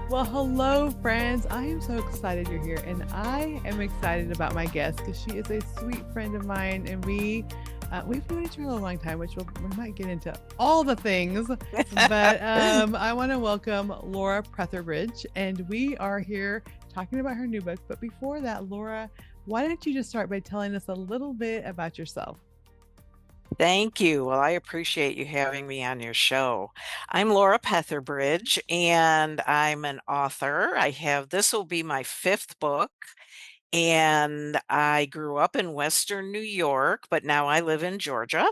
Well, hello, friends. I am so excited you're here, and I am excited about my guest because she is a sweet friend of mine, and we've known each other a long time, which we might get into all the things. But I want to welcome Laura Petherbridge, and we are here talking about her new book. But before that, Laura, why don't you just start by telling us a little bit about yourself? Thank you. Well, I appreciate you having me on your show. I'm Laura Petherbridge, and I'm an author. This will be my fifth book, and I grew up in Western New York, but now I live in Georgia.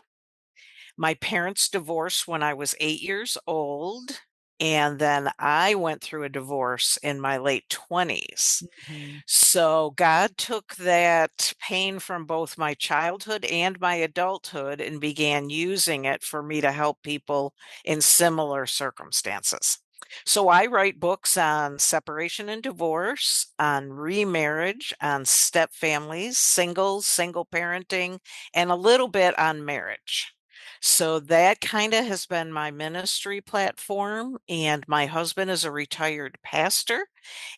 My parents divorced when I was 8 years old, and then I went through a divorce in my late 20s. Mhm. So God took that pain from both my childhood and my adulthood and began using it for me to help people in similar circumstances. So I write books on separation and divorce, on remarriage, on step families, singles, single parenting, and a little bit on marriage. So that kind of has been my ministry platform. And my husband is a retired pastor.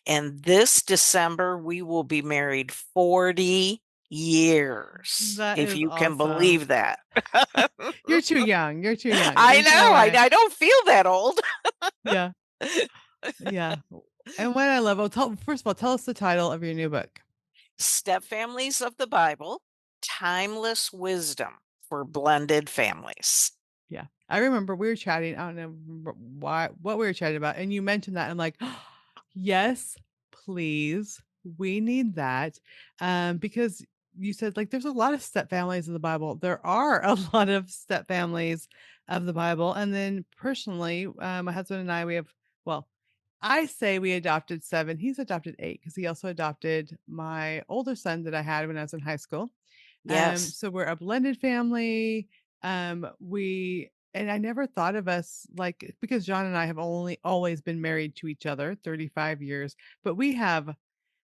And this December, we will be married 40 years, That if is you can awesome. believe that. You're too young. You're too young. I There's no know, I, way. I don't feel that old. Yeah. Yeah. And what I love, first of all, tell us the title of your new book. Stepfamilies of the Bible, Timeless Wisdom for Blended Families. Yeah. I remember we were chatting. I don't know what we were chatting about. And you mentioned that. I'm like, yes, please. We need that. Because you said like there's a lot of step families in the Bible. There are a lot of step families of the Bible. And then personally, my husband and I, well, I say we adopted seven. He's adopted eight because he also adopted my older son that I had when I was in high school. Yes. So we're a blended family. We and I never thought of us like because John and I have only always been married to each other 35 years, but we have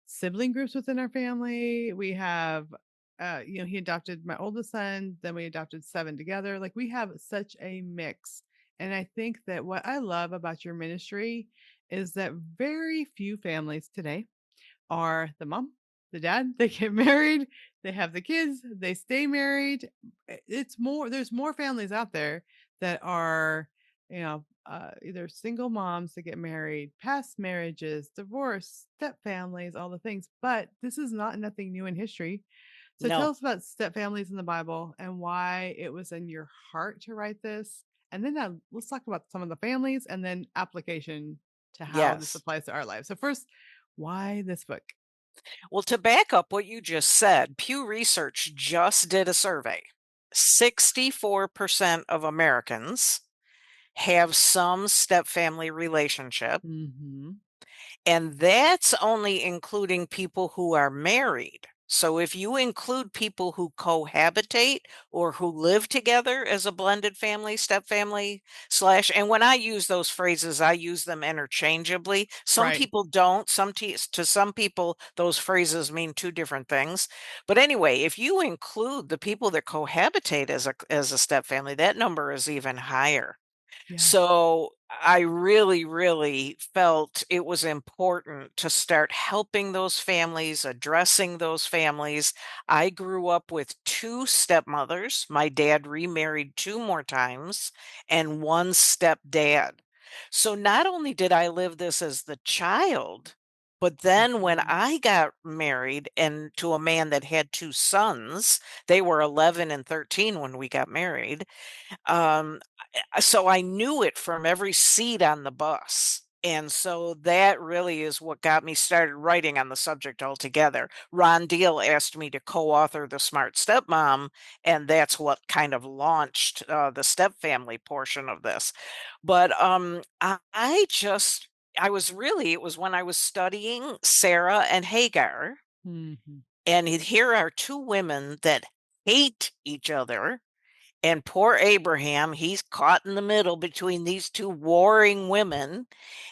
sibling groups within our family. We have he adopted my oldest son, then we adopted seven together. Like we have such a mix. And I think that what I love about your ministry is that very few families today are the mom, the dad, they get married, they have the kids, they stay married. There's more families out there that are, either single moms that get married, past marriages, divorce, step families, all the things. But this is not nothing new in history. So tell No. us about step families in the Bible and why it was in your heart to write this. And then let's talk about some of the families and then application to how this Yes. applies to our lives. So first, why this book? Well, to back up what you just said, Pew Research just did a survey. 64% of Americans have some step family relationship. Mhm. And that's only including people who are married. So if you include people who cohabitate or who live together as a blended family, step family slash, and when I use those phrases, I use them interchangeably. Some Right. people don't. To some people, those phrases mean two different things. But anyway, if you include the people that cohabitate as a step family, that number is even higher. Yeah. So I really, really felt it was important to start helping those families, addressing those families. I grew up with two stepmothers. My dad remarried two more times and one stepdad. So not only did I live this as the child, but then when Mhm. I got married and to a man that had two sons, they were 11 and 13 when we got married. Um, so I knew it from every seat on the bus. And so that really is what got me started writing on the subject altogether. Ron Deal asked me to co-author The Smart Stepmom, and that's what kind of launched the step family portion of this. But it was when I was studying Sarah and Hagar, Mhm. and here are two women that hate each other And poor Abraham, he's caught in the middle between these two warring women,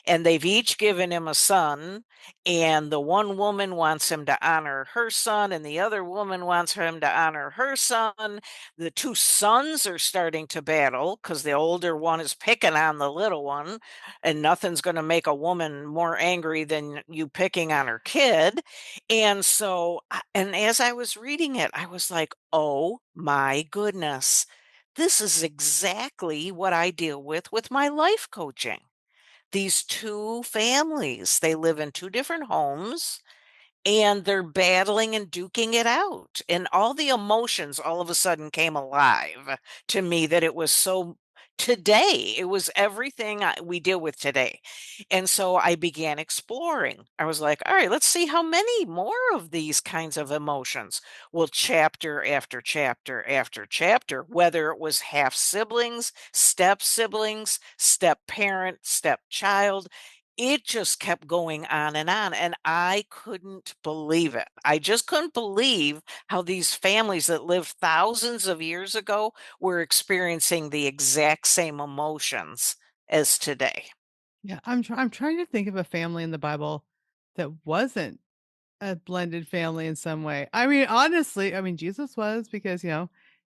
and they've each given him a son. And the one woman wants him to honor her son, and the other woman wants him to honor her son. The two sons are starting to battle because the older one is picking on the little one, and nothing's going to make a woman more angry than you picking on her kid. And so, and as I was reading it, I was like, oh my goodness, this is exactly what I deal with my life coaching. These two families, they live in two different homes and they're battling and duking it out. And all the emotions all of a sudden came alive to me that it was so today. It was everything we deal with today. And so I began exploring. I was like, all right, let's see how many more of these kinds of emotions. Well, chapter after chapter after chapter, whether it was half siblings, step parent, step child, it just kept going on, and I couldn't believe it. I just couldn't believe how these families that lived thousands of years ago were experiencing the exact same emotions as today. Yeah, I'm trying to think of a family in the Bible that wasn't a blended family in some way. I mean, honestly, I mean, Jesus was because,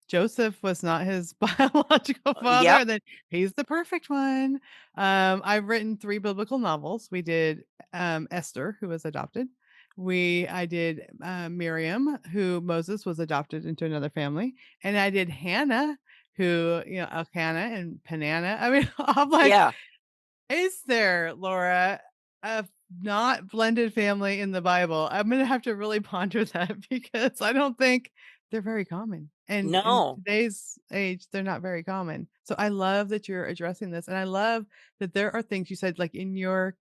Joseph was not his biological father, Yep, and then he's the perfect one. I've written 3 biblical novels. We did, Esther, who was adopted. I did, Miriam, who Moses was adopted into another family, and I did Hannah, who, Elkanah and Peninnah. I mean, I'm like, yeah, is there, Laura, a not blended family in the Bible? I'm gonna have to really ponder that because I don't think they're very common. And in no, today's age, they're not very common. So I love that you're addressing this. And I love that there are things you said like in your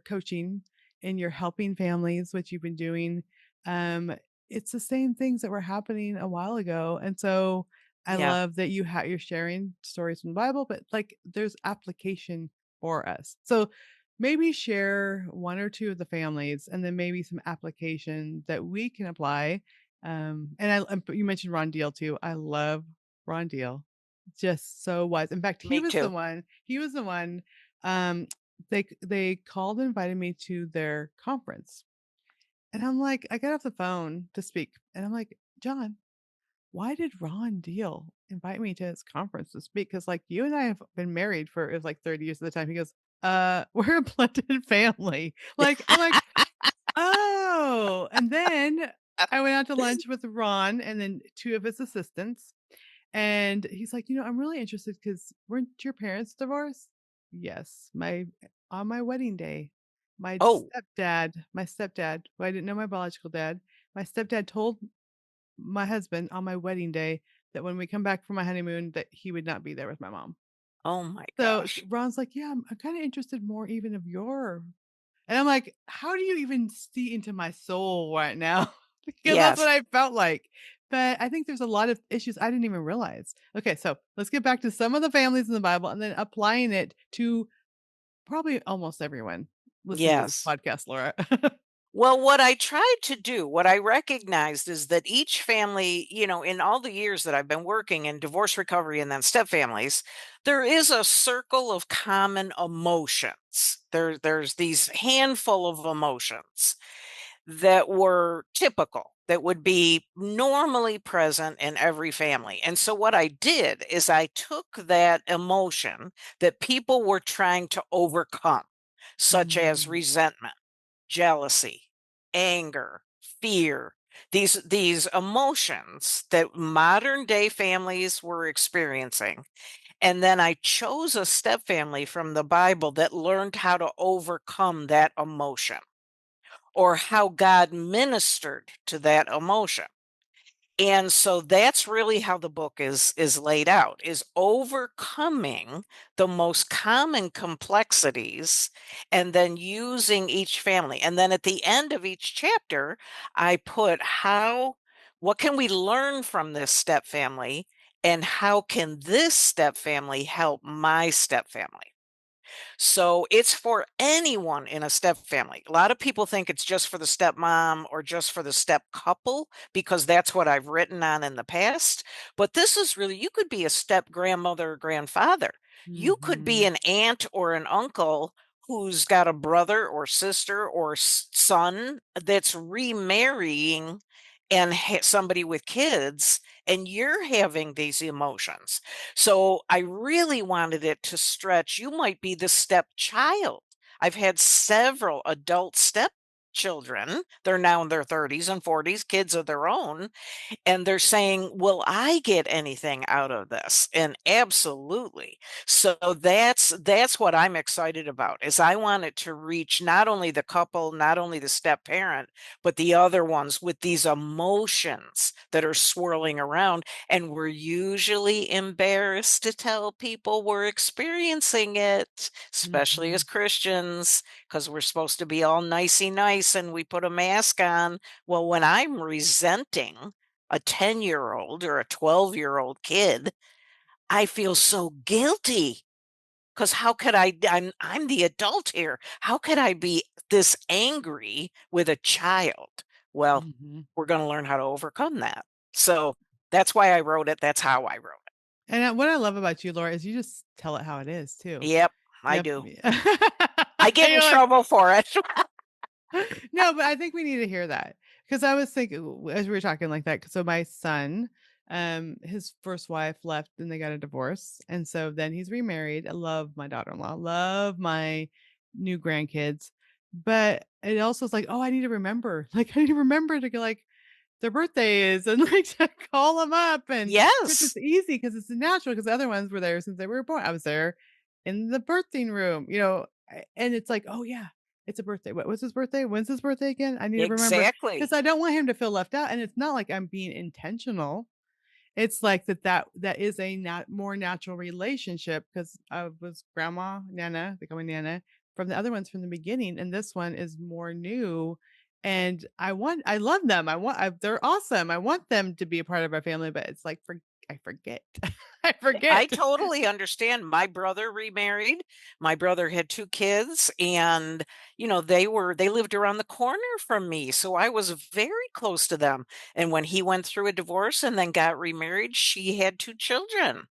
coaching, in your helping families, which you've been doing. Um, it's the same things that were happening a while ago. And so I yeah, love that you're sharing stories from the Bible, but like there's application for us. So maybe share one or two of the families and then maybe some application that we can apply. You mentioned Ron Deal too. I love Ron Deal. Just so wise. In fact, me too. he was the one they called and invited me to their conference. And I'm like, I got off the phone to speak. And I'm like, John, why did Ron Deal invite me to his conference to speak? Because like you and I have been married for it was like 30 years at the time. He goes, we're a blended family. Like, I'm like, oh. And then I went out to lunch with Ron and then two of his assistants. And he's like, I'm really interested because weren't your parents divorced? Yes. On my wedding day, Oh, my stepdad, who I didn't know my biological dad, my stepdad told my husband on my wedding day that when we come back from my honeymoon that he would not be there with my mom. oh my So gosh. Ron's like, "Yeah, I'm kind of interested more even of your," and I'm like, "How do you even see into my soul right now?" Because that's what Yes, I felt like. But I think there's a lot of issues I didn't even realize. Okay, so let's get back to some of the families in the Bible and then applying it to probably almost everyone listening to this yes. podcast, Laura. Well, what I tried to do, what I recognized is that each family, in all the years that I've been working in divorce recovery and then step families, there is a circle of common emotions. There's these handful of emotions that were typical, that would be normally present in every family. And so what I did is I took that emotion that people were trying to overcome, such as Mm, resentment, jealousy, anger, fear, these emotions that modern day families were experiencing. And then I chose a step family from the Bible that learned how to overcome that emotion or how God ministered to that emotion. And so that's really how the book is laid out, is overcoming the most common complexities and then using each family. And then at the end of each chapter, I put what can we learn from this step family and how can this step family help my step family? So it's for anyone in a step family. A lot of people think it's just for the stepmom or just for the step couple because that's what I've written on in the past. But this is really, you could be a step grandmother or grandfather. You could be Mhm. an aunt or an uncle who's got a brother or sister or son that's remarrying and somebody with kids, and you're having these emotions. So I really wanted it to stretch. You might be the stepchild. I've had several adult stepchildren. They're now in their 30s and 40s, kids of their own, and they're saying, "Will I get anything out of this?" And absolutely. So that's what I'm excited about. Is I want it to reach not only the couple, not only the step parent, but the other ones with these emotions that are swirling around, and we're usually embarrassed to tell people we're experiencing it, especially as Mhm. Christians, because we're supposed to be all nicey nice and we put a mask on. Well, when I'm resenting a 10-year-old or a 12-year-old kid, I feel so guilty because how could I'm the adult here. How could I be this angry with a child? Well, Mhm. we're going to learn how to overcome that. So that's why I wrote it. That's how I wrote And, what I love about you, Laura, is you just tell it how it is it. too. Yep, I Yep. do. I get in You're like, trouble for it. no, but I think we need to hear that because I was thinking as we were talking like that. So my son, his first wife left and they got a divorce, and so then he's remarried. I love my daughter-in-law, love my new grandkids, but it also is like, oh, I need to remember, like I need to remember to go like their birthday is and like to call them up and which is Yes, easy because it's natural because the other ones were there since they were born. I was there in the birthing room, and it's like, oh yeah, it's a birthday. What was his birthday? When's his birthday again? I need to remember because exactly. I don't want him to feel left out. And it's not like I'm being intentional. It's like that is a more natural relationship because I was grandma, Nana, they call me Nana, from the other ones from the beginning, and this one is more new. And I love them. They're awesome. I want them to be a part of our family, but it's like I forget. I I forget. totally understand. My brother remarried. My brother had 2 kids and, they lived around the corner from me, so I was very close to them. And when he went through a divorce and then got remarried, she had 2 children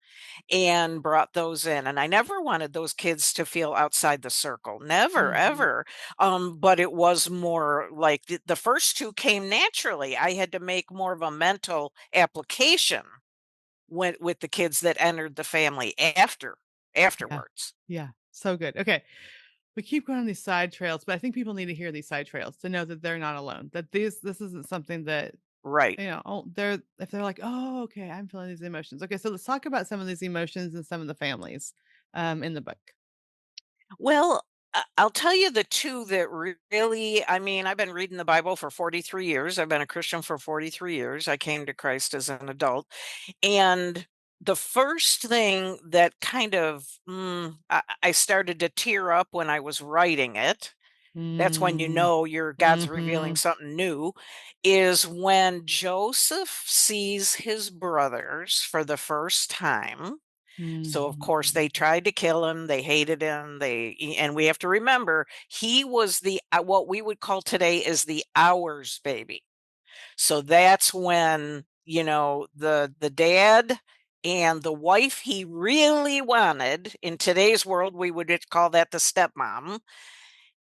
and brought those in. And I never wanted those kids to feel outside the circle. Never, Mhm. ever. But it was more like the first 2 came naturally. I had to make more of a mental application with the kids that entered the family Yeah. afterwards. Yeah. So good. Okay. We keep going on these side trails, but I think people need to hear these side trails to know that they're not alone. That this isn't something that Right. they're if they're like, oh, okay, I'm feeling these emotions. Okay, so let's talk about some of these emotions and some of the families in the book. Well, I'll tell you the 2 that really, I mean, I've been reading the Bible for 43 years. I've been a Christian for 43 years. I came to Christ as an adult. And the first thing that kind of, I started to tear up when I was writing it. That's when you Mm, know God's revealing mm-hmm, something new, is when Joseph sees his brothers for the first time. So of course mm-hmm. they tried to kill him, they hated him, and we have to remember he was the what we would call today is the ours baby. So that's when, the dad and the wife he really wanted, in today's world we would call that the stepmom,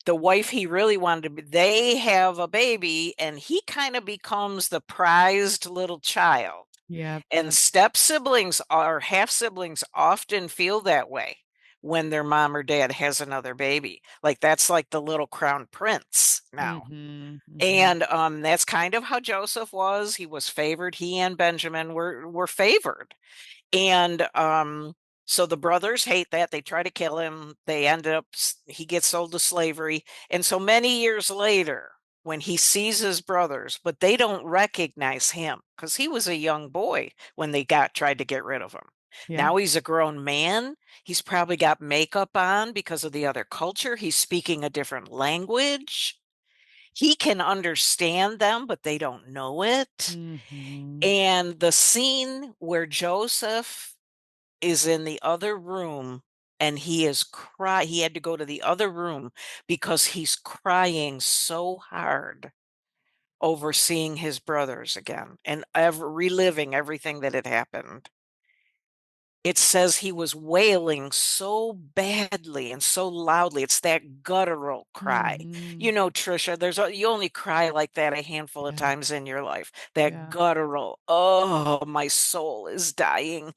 the wife he really wanted to be, they have a baby and he kind of becomes the prized little child. Yep, And yep. step siblings or half siblings often feel that way when their mom or dad has another baby. Like that's like the little crown prince now. Mm-hmm, mm-hmm. And that's kind of how Joseph was. He was favored. He and Benjamin were favored. And so the brothers hate that. They try to kill him. They end up, he gets sold to slavery. And so many years later, when he sees his brothers, but they don't recognize him because he was a young boy when they tried to get rid of him. Yeah. Now he's a grown man. He's probably got makeup on because of the other culture. He's speaking a different language. He can understand them, but they don't know it. Mm-hmm. And the scene where Joseph is in the other room and he had to go to the other room because he's crying so hard over seeing his brothers again and reliving everything that had happened. It says he was wailing so badly and so loudly. It's that guttural cry. Mhm. You know, Trisha, you only cry like that a handful of Yeah. times in your life. That Yeah. guttural, oh, my soul is dying.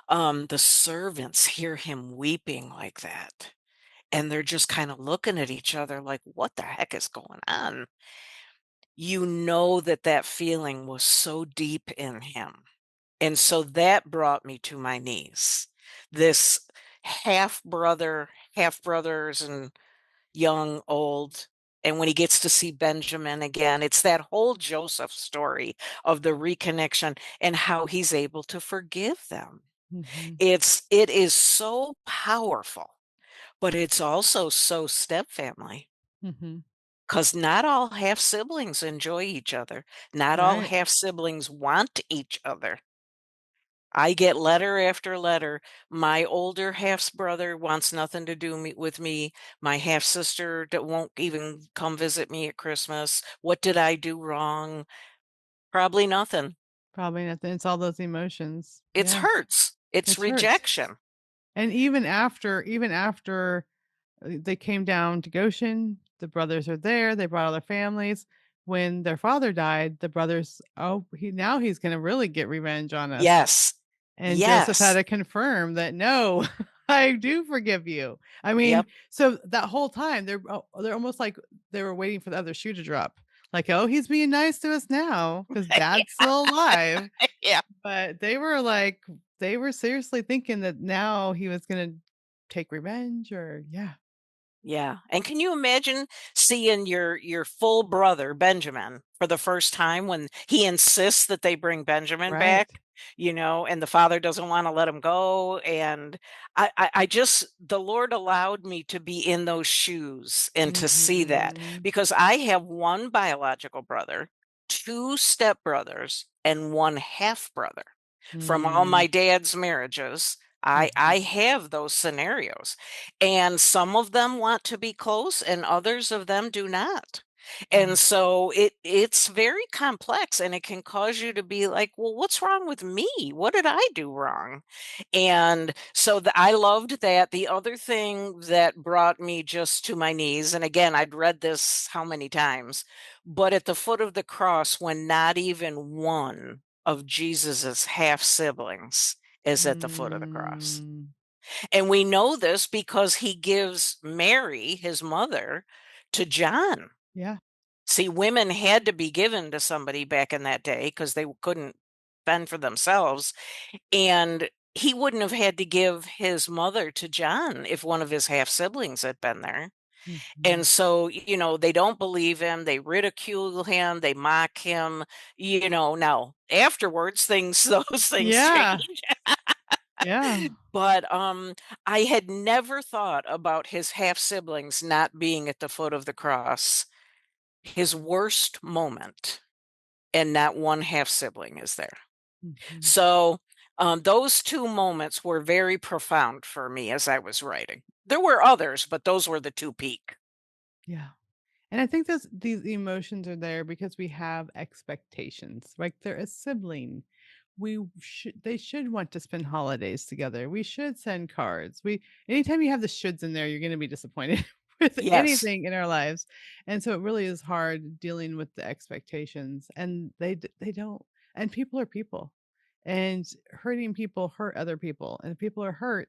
The servants hear him weeping like that, and they're just kind of looking at each other like, what the heck is going on? You know that that feeling was so deep in him. And so that brought me to my knees. This half brothers and young, old. And when he gets to see Benjamin again, it's that whole Joseph story of the reconnection and how he's able to forgive them. Mhm. It is so powerful, but it's also so step family. Mhm. Because not all half siblings enjoy each other. Not all Right. half siblings want each other. I get letter after letter. My older half brother wants nothing to do with me. My half sister that won't even come visit me at Christmas. What did I do wrong? Probably nothing. Probably nothing. It's all those emotions. It Yeah. hurts. It's It hurts. rejection. And even after they came down to Goshen, the brothers are there, they brought all their families. When their father died, the brothers, "Oh, he's gonna really get revenge on us." Yes. And Joseph had Yes. to confirm that, "No, I do forgive you." I mean, Yep. so that whole time, they're almost like they were waiting for the other shoe to drop. Like, "Oh, he's being nice to us now because dad's still alive." Yeah. But they were seriously thinking that now he was gonna take revenge or yeah, Yeah, and can you imagine seeing your full brother, Benjamin, for the first time when he insists that they bring Benjamin right. back, and the father doesn't wanna let him go, and I just the Lord allowed me to be in those shoes and to see that, Mhm. because I have 1 biological brother, 2 stepbrothers, and 1 half brother. From all Mm. my dad's marriages, I Mhm. have those scenarios. And some of them want to be close and others of them do not. Yeah. And so it's very complex and it can cause you to be like, well, what's wrong with me? What did I do wrong? And so I loved that. The other thing that brought me just to my knees, and again, I'd read this how many times, but at the foot of the cross, when not even one of Jesus's half siblings is at the foot of the cross. Mm. And we know this because he gives Mary, his mother, to John. Yeah. See, women had to be given to somebody back in that day because they couldn't fend for themselves. And he wouldn't have had to give his mother to John if one of his half siblings had been there. And Mhm. so, they don't believe him, they ridicule him, they mock him, now afterwards those things Yeah. change. Yeah. But, I had never thought about his half siblings not being at the foot of the cross. His worst moment, and not one half sibling is there. Mhm. So, those 2 moments were very profound for me as I was writing. There were others, but those were the 2 peak. Yeah. And I think these emotions are there because we have expectations. Like they're a sibling. They should want to spend holidays together. We should send cards. We Anytime you have the shoulds in there, you're going to be disappointed with Yes. anything in our lives. And so it really is hard dealing with the expectations and they don't and people are people. And hurting people hurt other people. And if people are hurt,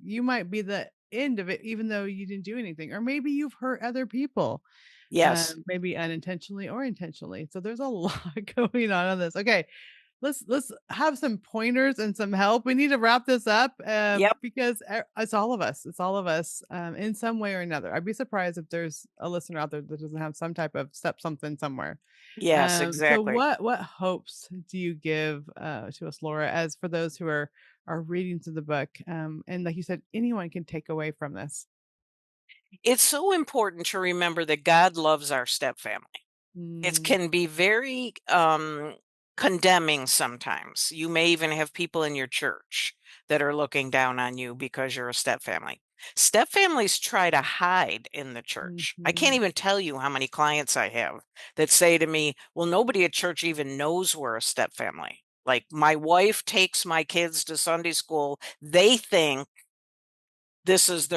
you might be the end of it even though you didn't do anything or maybe you've hurt other people Yes. maybe unintentionally or intentionally. So there's a lot going on this. Okay, let's have some pointers and some help. We need to wrap this up Yep. because it's all of us. It's all of us in some way or another. I'd be surprised if there's a listener out there that doesn't have some type of step something somewhere. Yes, So exactly. what hopes do you give to us, Laura, as for those who are reading through the book? And like you said, anyone can take away from this. It's so important to remember that God loves our stepfamily. It Mm, can be very, condemning sometimes. You may even have people in your church that are looking down on you because you're a stepfamily. Stepfamilies try to hide in the church. I can't Mhm. even tell you how many clients I have that say to me, well, nobody at church even knows we're a stepfamily. Like my wife takes my kids to Sunday school. They think this is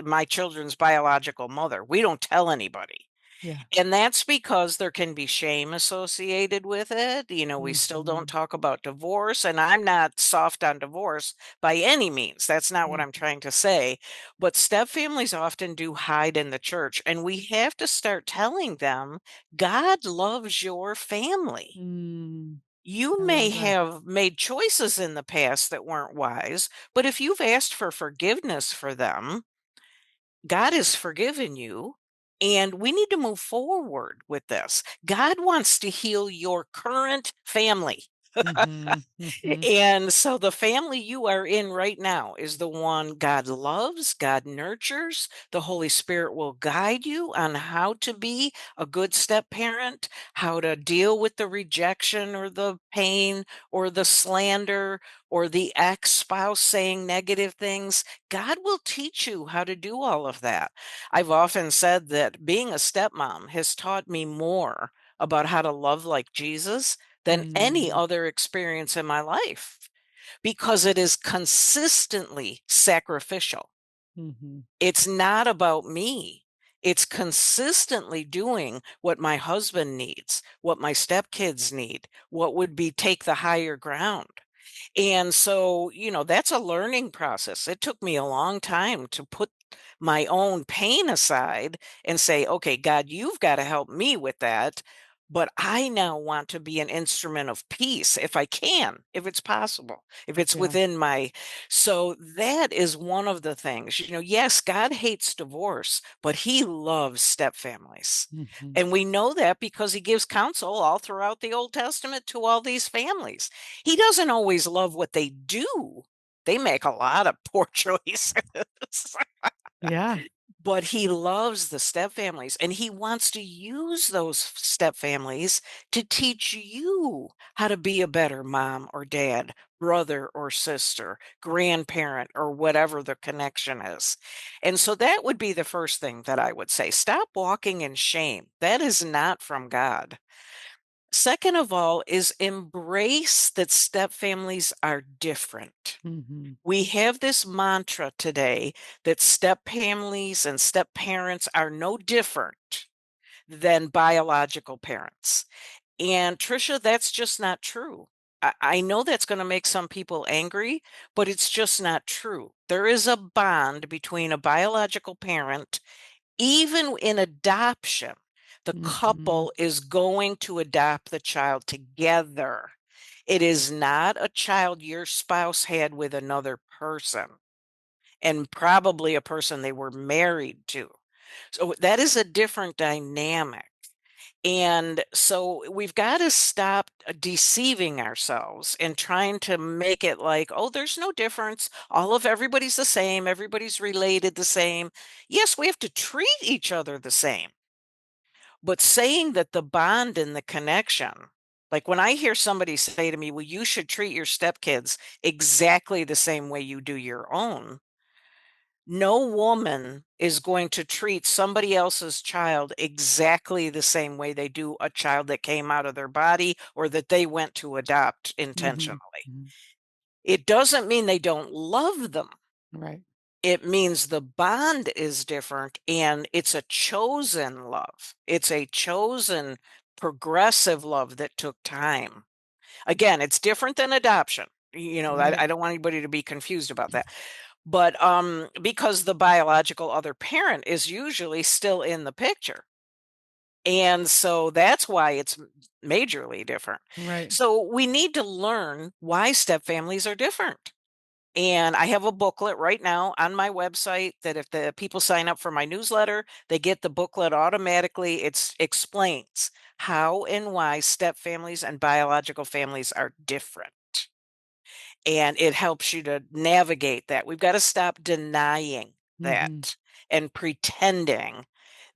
my children's biological mother. We don't tell anybody. Yeah. And that's because there can be shame associated with it. We still don't Mhm. talk about divorce, and I'm not soft on divorce by any means. That's not what Mhm. I'm trying to say. But stepfamilies often do hide in the church, and we have to start telling them God loves your family. Mm. You I may love that. have made choices in the past that weren't wise, but if you've asked for forgiveness for them, God has forgiven you, and we need to move forward with this. God wants to heal your current family. Mhm. Mhm. And so the family you are in right now is the one God loves, God nurtures. The Holy Spirit will guide you on how to be a good step parent, how to deal with the rejection or the pain or the slander or the ex spouse saying negative things. God will teach you how to do all of that. I've often said that being a stepmom has taught me more about how to love like Jesus than any Mm. other experience in my life because it is consistently sacrificial. Mhm. It's not about me. It's consistently doing what my husband needs, what my stepkids need, what would be take the higher ground. And so, that's a learning process. It took me a long time to put my own pain aside and say, okay, God, you've got to help me with that. But I now want to be an instrument of peace if I can, if it's possible, if it's Yeah. within my. So that is one of the things, yes, God hates divorce, but he loves stepfamilies. Mhm. And we know that because he gives counsel all throughout the Old Testament to all these families. He doesn't always love what they do. They make a lot of poor choices. Yeah. But he loves the stepfamilies and he wants to use those stepfamilies to teach you how to be a better mom or dad, brother or sister, grandparent, or whatever the connection is. And so that would be the first thing that I would say. Stop walking in shame. That is not from God. Second of all, is embrace that stepfamilies are different. Mhm. We have this mantra today that step families and step parents are no different than biological parents. And Trisha, that's just not true. I know that's going to make some people angry, but it's just not true. There is a bond between a biological parent. Even in adoption, the Mhm. couple is going to adopt the child together. It is not a child your spouse had with another person and probably a person they were married to. So that is a different dynamic. And so we've got to stop deceiving ourselves and trying to make it like, oh, there's no difference. Everybody's the same. Everybody's related the same. Yes, we have to treat each other the same. But saying that the bond and the connection, like when I hear somebody say to me, well, you should treat your stepkids exactly the same way you do your own. No woman is going to treat somebody else's child exactly the same way they do a child that came out of their body or that they went to adopt Mhm. intentionally. Mhm. It doesn't mean they don't love them. Right. It means the bond is different and it's a chosen love. It's a chosen progressive love that took time. Again, it's different than adoption. Right. I don't want anybody to be confused about that. But because the biological other parent is usually still in the picture. And so that's why it's majorly different. Right. So we need to learn why step families are different. And I have a booklet right now on my website that if the people sign up for my newsletter, they get the booklet automatically. It explains how and why step families and biological families are different. And it helps you to navigate that. We've got to stop denying Mhm. that and pretending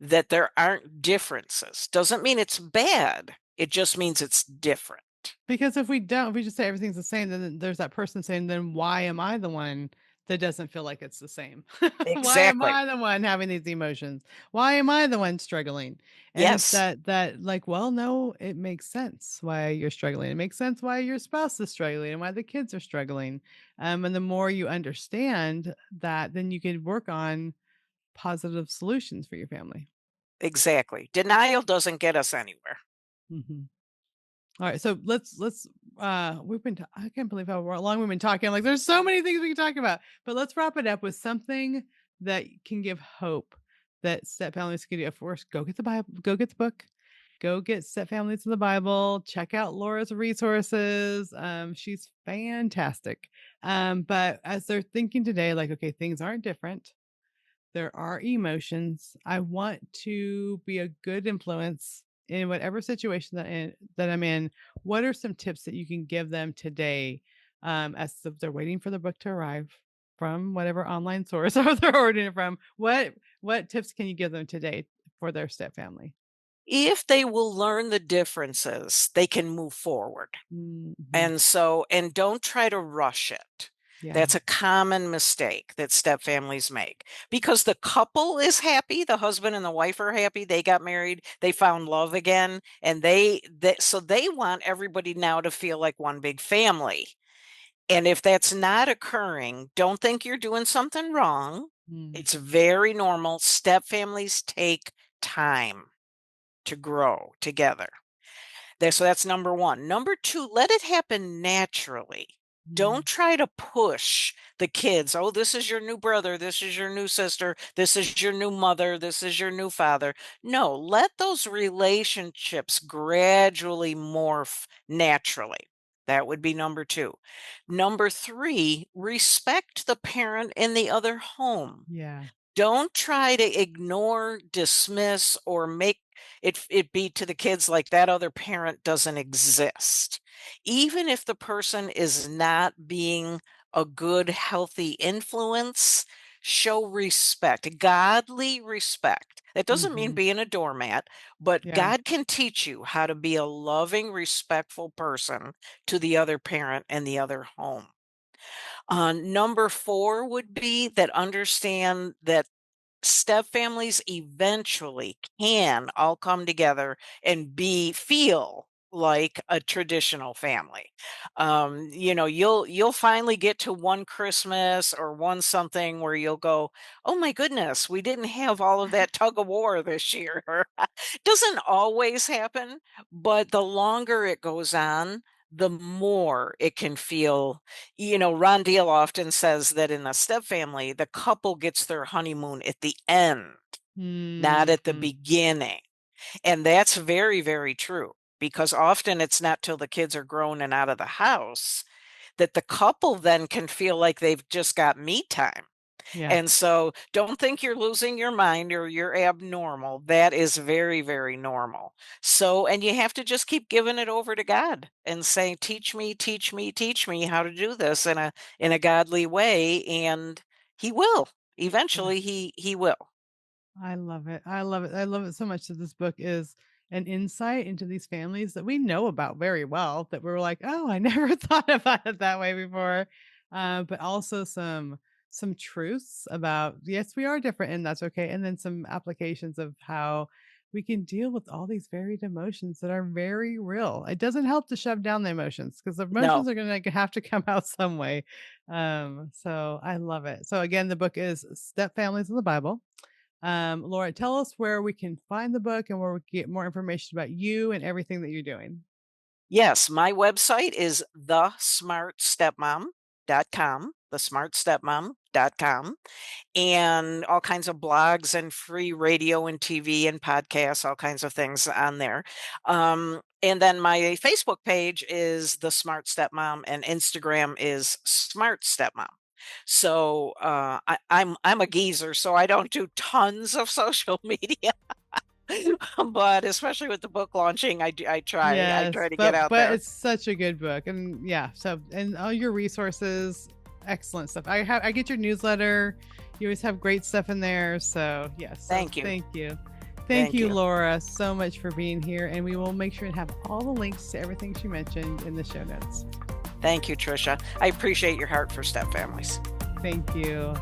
that there aren't differences. Doesn't mean it's bad. It just means it's different. Because if we don't, if we just say everything's the same, then there's that person saying, then why am I the one that doesn't feel like it's the same? Why am Exactly. I the one having these emotions? Why am I the one struggling? And it's Yes, that like, well, no, it makes sense why you're struggling. It makes sense why your spouse is struggling and why the kids are struggling. And the more you understand that, then you can work on positive solutions for your family. exactly. Denial doesn't get us anywhere. Mhm. All right, so let's we've been I can't believe how long we've been talking. Like there's so many things we can talk about. But let's wrap it up with something that can give hope that step families can do. First, go get the Bible, go get the book, go get Step Families in the Bible, check out Laura's resources. She's fantastic. But as they're thinking today, like, okay, things aren't different, there are emotions. I want to be a good influence in whatever situation that I'm in. What are some tips that you can give them today, they're waiting for the book to arrive from whatever online source or they're ordering it from? What tips can you give them today for their step family? If they will learn the differences, they can move forward. Mhm. And don't try to rush it. Yeah. That's a common mistake that step families make because the couple is happy, the husband and the wife are happy, they got married, they found love again, and so they want everybody now to feel like one big family. And if that's not occurring, don't think you're doing something wrong. Mm. It's very normal. Step families take time to grow together. So that's number 1. Number 2, let it happen naturally. Mm. Don't try to push the kids. Oh, this is your new brother. This is your new sister. This is your new mother. This is your new father. No, let those relationships gradually morph naturally. That would be number 2. Number 3, respect the parent in the other home. Yeah. Don't try to ignore, dismiss, or make it be to the kids like that other parent doesn't exist. Even if the person is not being a good, healthy influence, show respect, godly respect. That doesn't mean Mhm. being a doormat, but Yeah. God can teach you how to be a loving, respectful person to the other parent and the other home. Number 4 would be that understand that step families eventually can all come together and feel like a traditional family. You'll finally get to one Christmas or one something where you'll go, "Oh my goodness, we didn't have all of that tug of war this year." Doesn't always happen, but the longer it goes on, the more it can feel. Ron Deal often says that in a step family, the couple gets their honeymoon at the end, not at the Mhm. beginning. And that's very, very true because often it's not till the kids are grown and out of the house that the couple then can feel like they've just got me time. Yeah. And so don't think you're losing your mind or you're abnormal. That is very, very normal. So, and you have to just keep giving it over to God and saying, teach me, teach me, teach me how to do this in a godly way. And he will. Yeah. Eventually he will. I love it. I love it. I love it so much that this book is an insight into these families that we know about very well, that we're like, oh, I never thought about it that way before. But also some truths about yes, we are different and that's okay. And then some applications of how we can deal with all these varied emotions that are very real. It doesn't help to shove down the emotions because the No. emotions are gonna have to come out some way. So I love it. So again, the book is Step Families in the Bible. Laura, tell us where we can find the book and where we can get more information about you and everything that you're doing. Yes, my website is thesmartstepmom.com, thesmartstepmom.com. And all kinds of blogs and free radio and TV and podcasts, all kinds of things on there. And then my Facebook page is The Smart Stepmom, and Instagram is Smart Stepmom. So I'm a geezer, so I don't do tons of social media, but especially with the book launching, I try Yes, to get but out there. it's such a good book, and yeah. So and all your resources, excellent stuff. I get your newsletter. You always have great stuff in there. So yes, so Thank you. thank you. Thank Thank you, you. Laura, so much for being here. And we will make sure to have all the links to everything she mentioned in the show notes. Thank you, Trisha. I appreciate your heart for step families. Thank you.